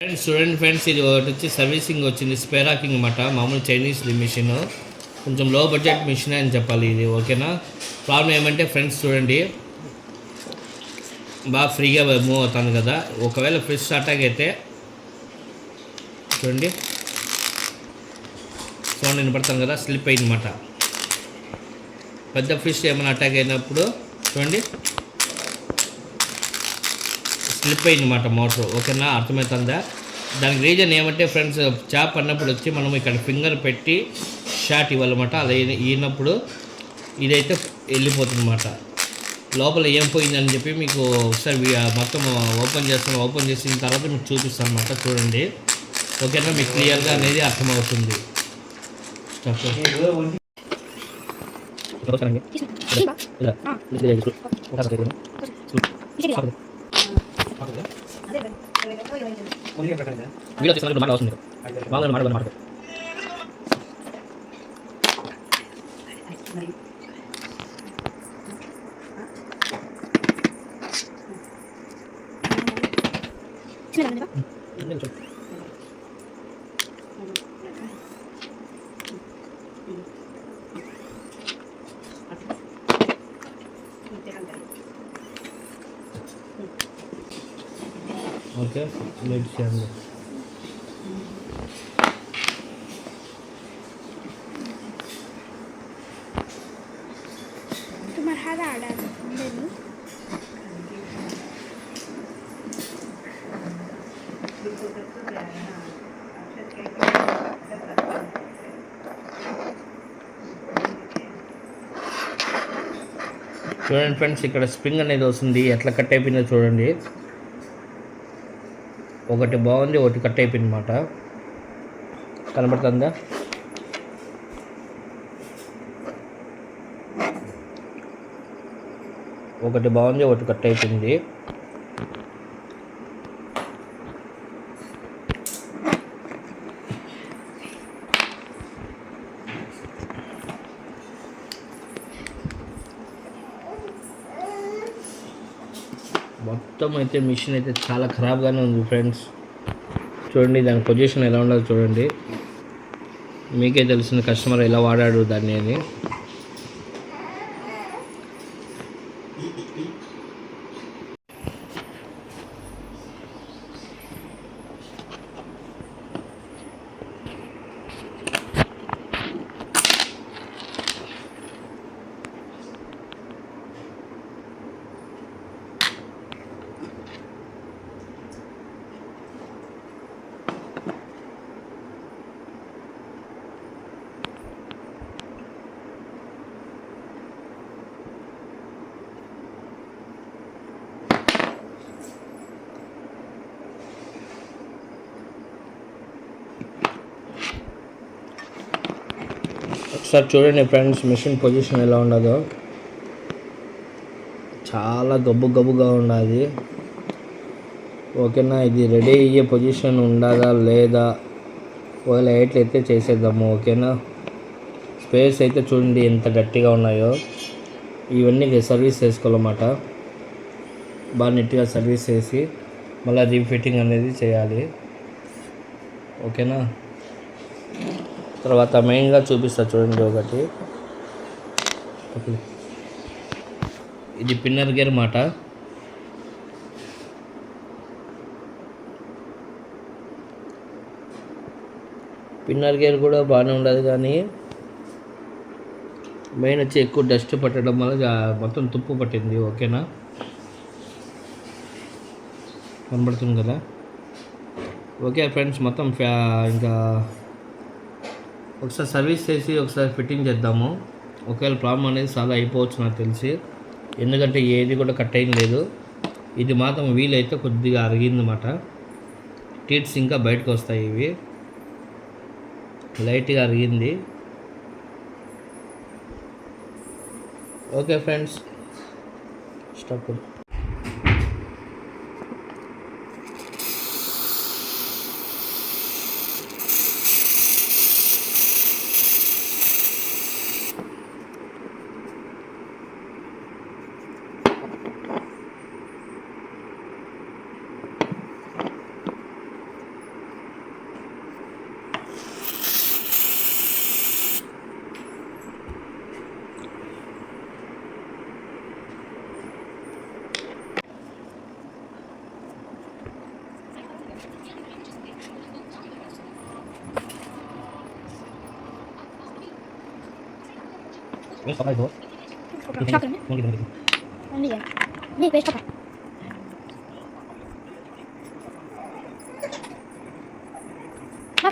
Friends చూడండి friends, ఇది ఒకటి వచ్చి సర్వీసింగ్ వచ్చింది, స్పేరాకింగ్ అనమాట. మామూలు చైనీస్ మిషన్, కొంచెం లో బడ్జెట్ మిషన్ అని చెప్పాలి ఇది. ఓకేనా. ప్రాబ్లం ఏమంటే ఫ్రెండ్స్ చూడండి, బాగా ఫ్రీగా మూవ్ అవుతాను కదా. ఒకవేళ ఫ్రిడ్జ్ అటాక్ అయితే చూడండి, సౌండ్ వినపడతాను కదా, స్లిప్ అయిందన్నమాట. పెద్ద ఫిష్ ఏమైనా అటాక్ అయినప్పుడు చూడండి స్లిప్ అయిందన్నమాట మోటార్. ఓకేనా, అర్థమవుతుందా. దానికి రీజన్ ఏమంటే ఫ్రెండ్స్, చేప అన్నప్పుడు వచ్చి మనం ఇక్కడ ఫింగర్ పెట్టి షాట్ ఇవ్వాలన్నమాట. అలా ఈనప్పుడు ఇదైతే వెళ్ళిపోతుందన్నమాట. లోపల ఏం పోయిందని చెప్పి మీకు ఒకసారి మొత్తం ఓపెన్ చేసిన తర్వాత మీకు చూపిస్తాను అనమాట. చూడండి, ఓకేనా, మీకు క్లియర్గా అనేది అర్థమవుతుంది. వీడియో చేస్తున్నప్పుడు మాట వస్తుంది, బాగా మాట మాట. ఓకే, వెయిట్ చేయండి. చూడండి ఫ్రెండ్స్, ఇక్కడ స్ప్రింగ్ అనేది వస్తుంది, ఎట్లా కట్ అయిపోయిందో చూడండి. ఒకటి బాగుంది, ఒకటి కట్ అయిపోయింది అన్నమాట. కనబడుతుందా? ఒకటి బాగుంది, ఒకటి కట్ అయిపోయింది. మొత్తం అయితే మిషన్ అయితే చాలా ఖరాబ్గానే ఉంది ఫ్రెండ్స్. చూడండి, దాని పొజిషన్ ఎలా ఉండదు చూడండి. మీకే తెలిసిన కస్టమర్ ఎలా వాడాడు దాన్ని అని. ఒకసారి చూడండి ఫ్రెండ్స్, మిషన్ పొజిషన్ ఎలా ఉండదో. చాలా గబ్బుగా ఉన్నది. ఓకేనా, ఇది రెడీ అయ్యే పొజిషన్ ఉండదా లేదా, ఒకవేళ ఎట్లయితే చేసేద్దాము. ఓకేనా, స్పేర్స్ అయితే చూడండి ఎంత గట్టిగా ఉన్నాయో. ఇవన్నీ సర్వీస్ చేసుకోవాలన్నమాట. బాగా నీట్గా సర్వీస్ చేసి మళ్ళీ రీఫిట్టింగ్ అనేది చేయాలి. ఓకేనా, తర్వాత మెయిన్గా చూపిస్తా చూడండి. ఒకటి ఇది పిన్నర్ గేర్ మాట. పిన్నర్ గేర్ కూడా బాగానే ఉండదు, కానీ మెయిన్ వచ్చి ఎక్కువ డస్ట్ పట్టడం వల్ల మొత్తం తుప్పు పట్టింది. ఓకేనా, కనబడుతుంది కదా. ఓకే ఫ్రెండ్స్, మొత్తం ఇంకా ఒకసారి సర్వీస్ చేసి ఒకసారి ఫిట్టింగ్ చేద్దాము. ఒకవేళ ప్రాబ్లం అనేది చాలా అయిపోవచ్చు నాకు తెలిసి, ఎందుకంటే ఏది కూడా కట్ అయింది లేదు. ఇది మాత్రం వీలైతే కొద్దిగా అరిగిందన్నమాట. టీట్స్ ఇంకా బయటకు వస్తాయి, ఇవి లైట్గా అరిగింది. Okay friends, stop.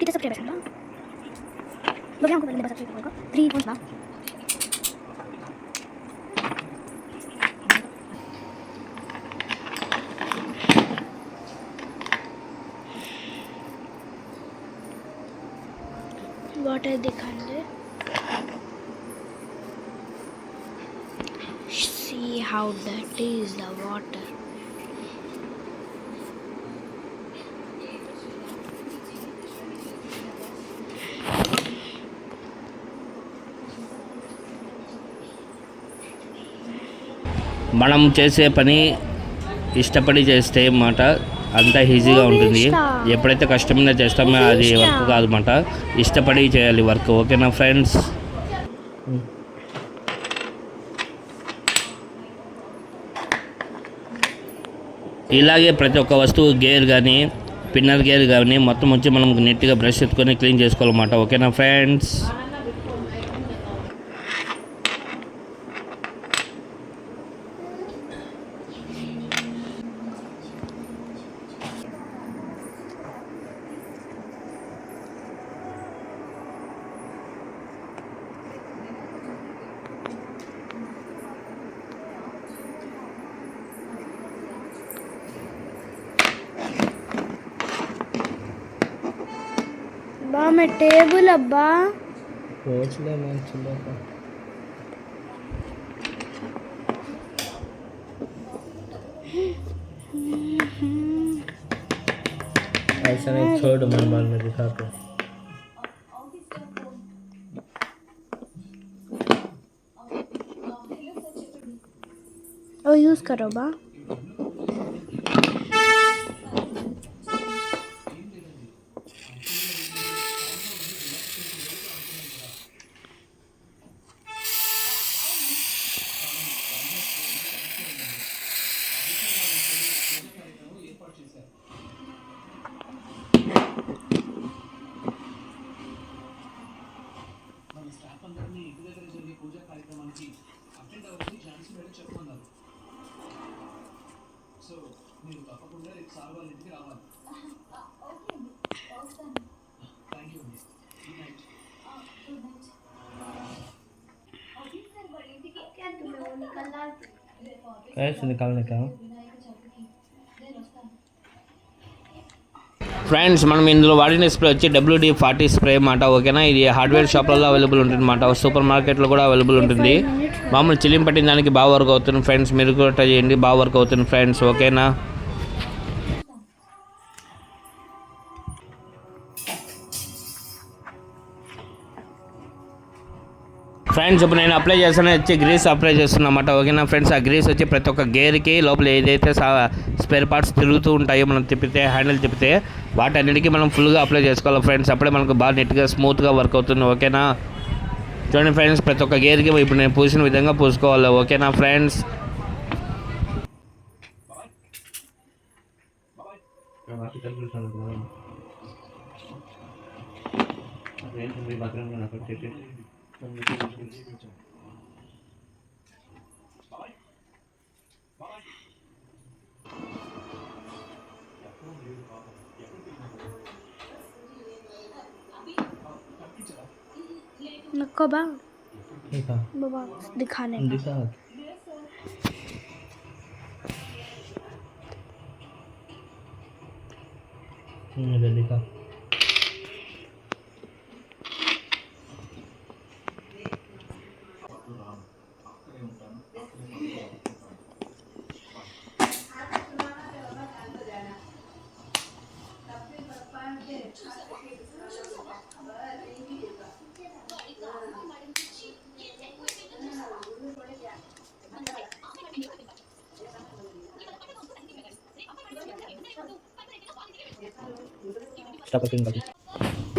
kita subscribe kan? Bagi aku boleh subscribe kok. 3 points ba? Water dikhande. See how dirty is the water. మనం చేసే పని ఇష్టపడి చేస్తే మాట అంత ఈజీగా ఉంటుంది. ఎప్పుడైతే కష్టంగా చేస్తామో అది వర్క్ కాదన్నమాట, ఇష్టపడి చేయాలి వర్క్. ఓకేనా ఫ్రెండ్స్? ఇలాగే ప్రతి ఒక్క వస్తువు గేర్ కానీ పిన్నర్ గేర్ కానీ మొత్తం వచ్చి మనం నీట్గా బ్రష్ ఎత్తుకొని క్లీన్ చేసుకోవాలన్నమాట. ఓకేనా ఫ్రెండ్స్? बा मैं टेबल अब्बा रोजले मंचलो ऐसा नहीं, छोड़ मैं बाद में दिखाता हूँ. और यूज करो बा. ऐसे निकालने का ఫ్రెండ్స్, మనం ఇందులో వాడిన స్ప్రే వచ్చి WD-40 స్ప్రే అన్నమాట. ఓకేనా? ఇది హార్డ్వేర్ షాప్లలో అవైలబుల్ ఉంటుంది అన్నమాట, సూపర్ మార్కెట్లో కూడా అవైలబుల్ ఉంటుంది. మామూలు చిల్లిం పట్టిన దానికి బాగా వర్క్ అవుతుంది ఫ్రెండ్స్. మీరు కూడా ట్రై చేయండి, బాగా వర్క్ అవుతుంది ఫ్రెండ్స్. ఓకేనా ఫ్రెండ్స్? ఇప్పుడు నేను అప్లై చేస్తాను వచ్చి గ్రీస్ అప్లై చేస్తున్నా అన్నమాట. ఓకేనా ఫ్రెండ్స్? ఆ గ్రీస్ వచ్చి ప్రతి ఒక్క గేర్కి లోపల ఏదైతే స్పేర్ పార్ట్స్ తిరుగుతూ ఉంటాయో, మనం తిప్పితే హ్యాండిల్ తిప్పితే వాటన్నిటికీ మనం ఫుల్గా అప్లై చేసుకోవాలి ఫ్రెండ్స్. అప్పుడే మనకు బాగా నీట్గా స్మూత్గా వర్క్ అవుతుంది. ఓకేనా? చూడండి ఫ్రెండ్స్, ప్రతి ఒక్క గేర్కి ఇప్పుడు నేను పూసిన విధంగా పూసుకోవాలి. ఓకేనా ఫ్రెండ్స్? नको बा बाबा दिखाने दिखा दिखा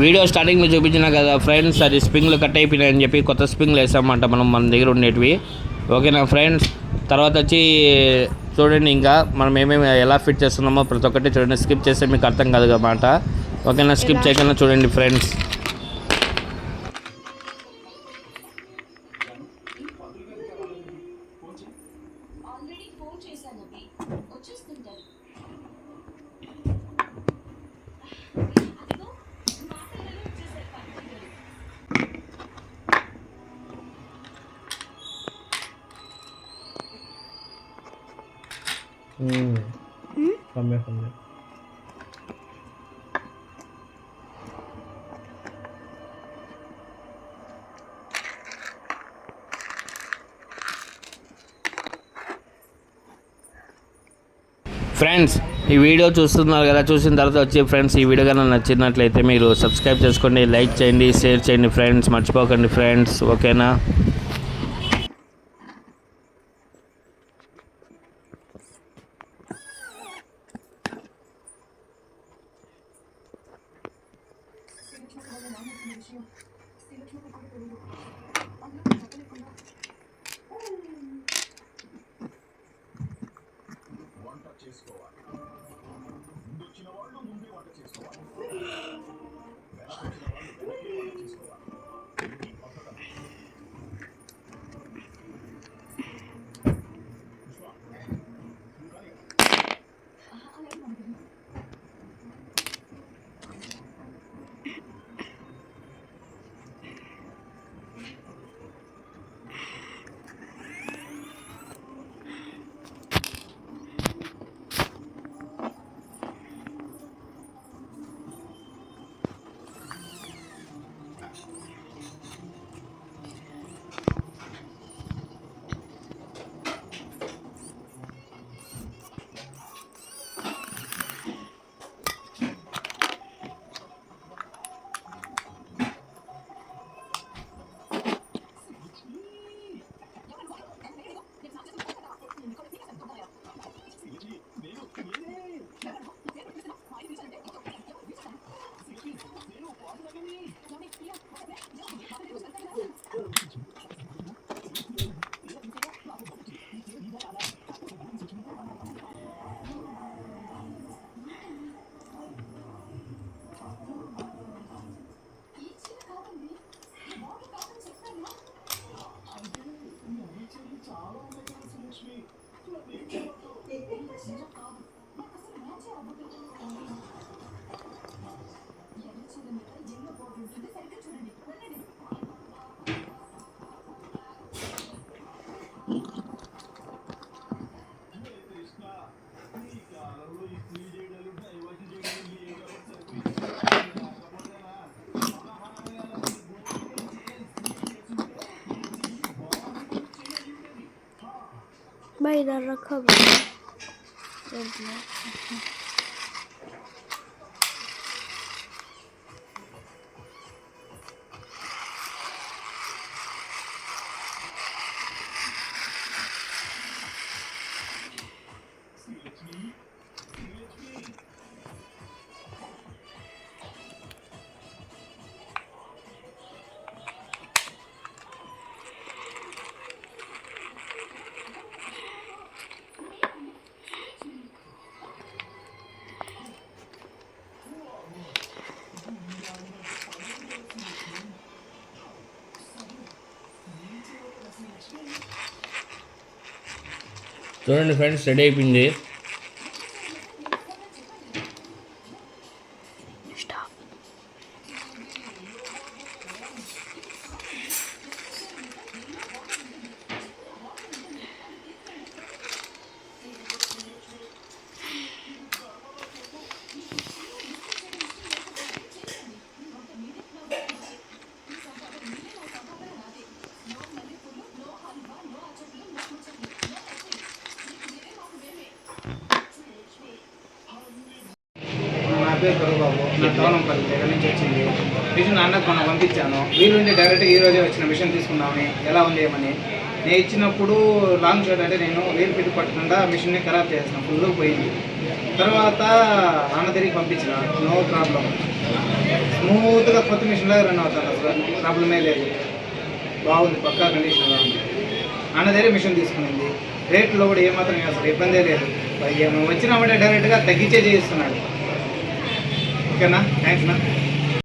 వీడియో స్టార్టింగ్లో చూపించినా కదా ఫ్రెండ్స్, అది స్ప్రింగ్లు కట్ అయిపోయినాయని చెప్పి కొత్త స్ప్రింగ్లు వేసామన్నమాట మనం మన దగ్గర ఉండేటివి. ఓకేనా ఫ్రెండ్స్? తర్వాత వచ్చి చూడండి, ఇంకా మనం ఏమేమి ఎలా ఫిట్ చేస్తున్నామో ప్రతి ఒక్కటి చూడండి. స్కిప్ చేస్తే మీకు అర్థం కాదు అన్నమాట. ఓకేనా? స్కిప్ చేయకుండా చూడండి ఫ్రెండ్స్. ఫ్రెండ్స్ ఈ వీడియో చూస్తున్నారు కదా, చూసిన తర్వాత వచ్చి ఫ్రెండ్స్ ఈ వీడియో కన్నా నచ్చినట్లయితే మీరు సబ్స్క్రైబ్ చేసుకోండి, లైక్ చేయండి, షేర్ చేయండి ఫ్రెండ్స్, మర్చిపోకండి ఫ్రెండ్స్, ఓకేనా. भाई इधर रखा हुआ చూడండి ఫ్రెండ్స్, రెడీ అయిపోయింది. పేరు కరుబాబు, నా తోలంపల్లి దగ్గర నుంచి వచ్చింది మిషన్. అన్నకు మనం పంపించాను, వీలుండి డైరెక్ట్గా ఈ రోజే వచ్చిన మిషన్ తీసుకున్నామని ఎలా ఉంది ఏమని. నేను ఇచ్చినప్పుడు లాంగ్ షాట్ అంటే నేను వేలు పెట్టి పట్టకుండా మిషన్ని ఖరాబ్ చేస్తాను, ఫుల్ పోయింది. తర్వాత అన్న తిరిగి పంపించిన, నో ప్రాబ్లం, స్మూత్గా కొత్త మిషన్లో రన్ అవుతాను, అసలు ప్రాబ్లమే లేదు, బాగుంది, పక్కా కండిషన్గా ఉంది. అన్న దగ్గర మిషన్ తీసుకునింది, రేట్లో కూడా ఏమాత్రం అసలు ఇబ్బందే లేదు. మేము వచ్చినామంటే డైరెక్ట్గా తగ్గించే చేయిస్తున్నాడు. ఓకేనా, థ్యాంక్స్ నా.